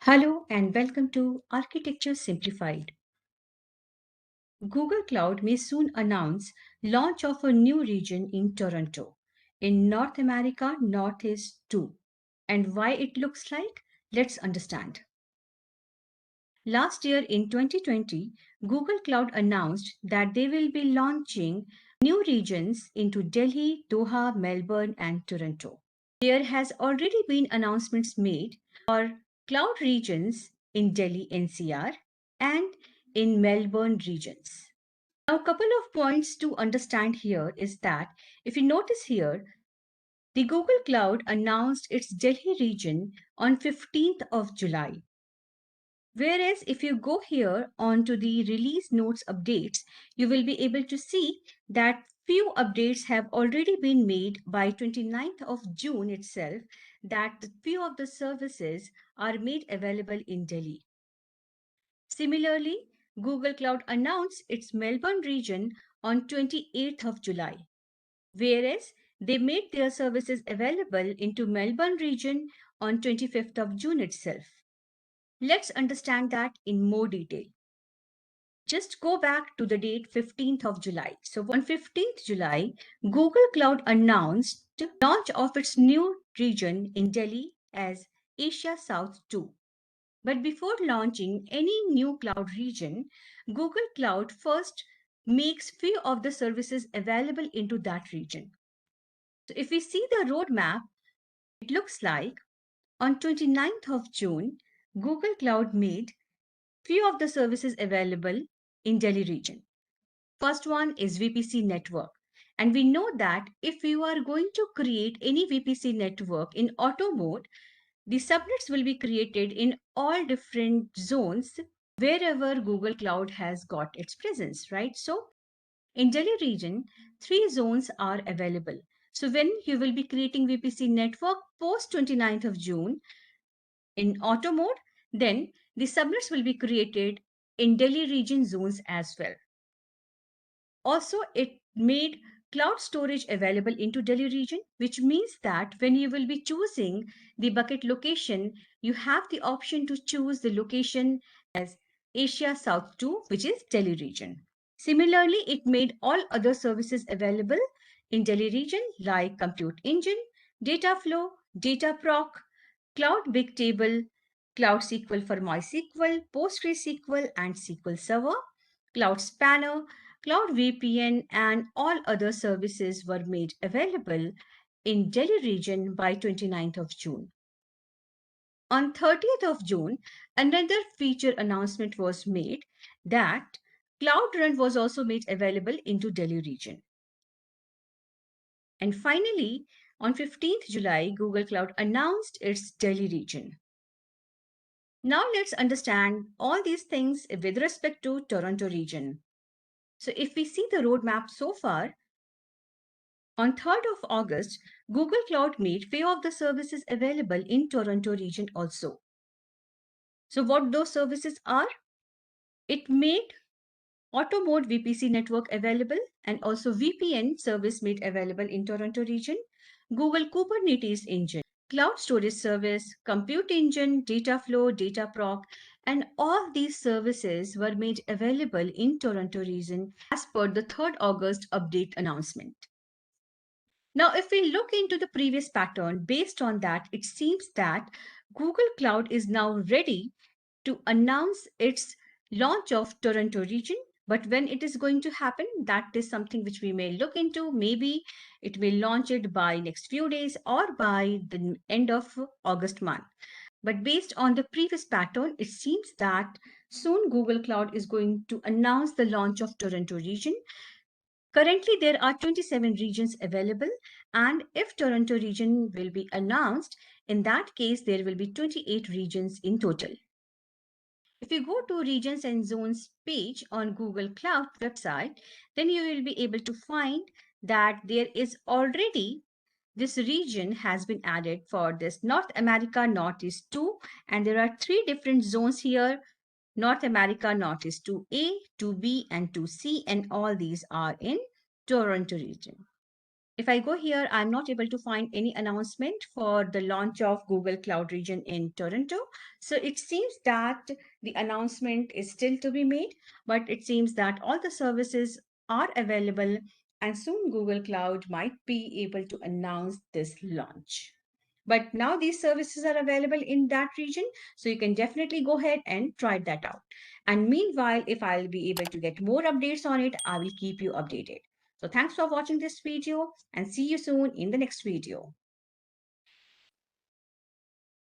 Hello and welcome to Architecture Simplified. Google Cloud may soon announce launch of a new region in Toronto, in North America Northeast 2. And why it looks like? Let's understand. Last year in 2020, Google Cloud announced that they will be launching new regions into Delhi, Doha, Melbourne, and Toronto. There has already been announcements made for cloud regions in Delhi NCR and in Melbourne regions. Now, a couple of points to understand here is that if you notice here, the Google Cloud announced its Delhi region on 15th of July. Whereas if you go here onto the release notes updates, you will be able to see that few updates have already been made by 29th of June itself, that few of the services are made available in Delhi. Similarly, Google Cloud announced its Melbourne region on 28th of July, whereas they made their services available into Melbourne region on 25th of June itself. Let's understand that in more detail. Just go back to the date 15th of July. So on 15th July, Google Cloud announced the launch of its new region in Delhi as Asia South 2. But before launching any new cloud region, Google Cloud first makes few of the services available into that region. So if we see the roadmap, it looks like on 29th of June, Google Cloud made few of the services available in Delhi region. First one is VPC network. And we know that if you are going to create any VPC network in auto mode, the subnets will be created in all different zones wherever Google Cloud has got its presence, right? So in Delhi region, 3 zones are available. So when you will be creating VPC network post 29th of June in auto mode, then the subnets will be created in Delhi region zones as well. Also, it made cloud storage available into Delhi region, which means that when you will be choosing the bucket location, you have the option to choose the location as Asia South 2, which is Delhi region. Similarly, it made all other services available in Delhi region like Compute Engine, Dataflow, Dataproc, Cloud Bigtable, Cloud SQL for MySQL, PostgreSQL, and SQL Server, Cloud Spanner, Cloud VPN, and all other services were made available in Delhi region by 29th of June. On 30th of June, another feature announcement was made that Cloud Run was also made available into Delhi region. And finally, on 15th July, Google Cloud announced its Delhi region. Now let's understand all these things with respect to Toronto region. So if we see the roadmap so far, on 3rd of August, Google Cloud made few of the services available in Toronto region also. So what those services are? It made auto mode VPC network available and also VPN service made available in Toronto region, Google Kubernetes engine, cloud storage service, compute engine, Dataflow, Dataproc, and all these services were made available in Toronto region as per the 3rd August update announcement. Now, if we look into the previous pattern, based on that, it seems that Google Cloud is now ready to announce its launch of Toronto region. But when it is going to happen, that is something which we may look into. Maybe it will launch it by next few days or by the end of August month. But based on the previous pattern, it seems that soon Google Cloud is going to announce the launch of Toronto region. Currently, there are 27 regions available, and if Toronto region will be announced, in that case, there will be 28 regions in total. If you go to regions and zones page on Google Cloud website, then you will be able to find that there is already this region has been added for this North America Northeast 2, and there are 3 different zones here. North America Northeast 2A, 2B, and 2C, and all these are in Toronto region. If I go here, I'm not able to find any announcement for the launch of Google Cloud region in Toronto. So it seems that the announcement is still to be made, but it seems that all the services are available and soon Google Cloud might be able to announce this launch. But now these services are available in that region, so you can definitely go ahead and try that out. And meanwhile, if I'll be able to get more updates on it, I will keep you updated. So thanks for watching this video and see you soon in the next video.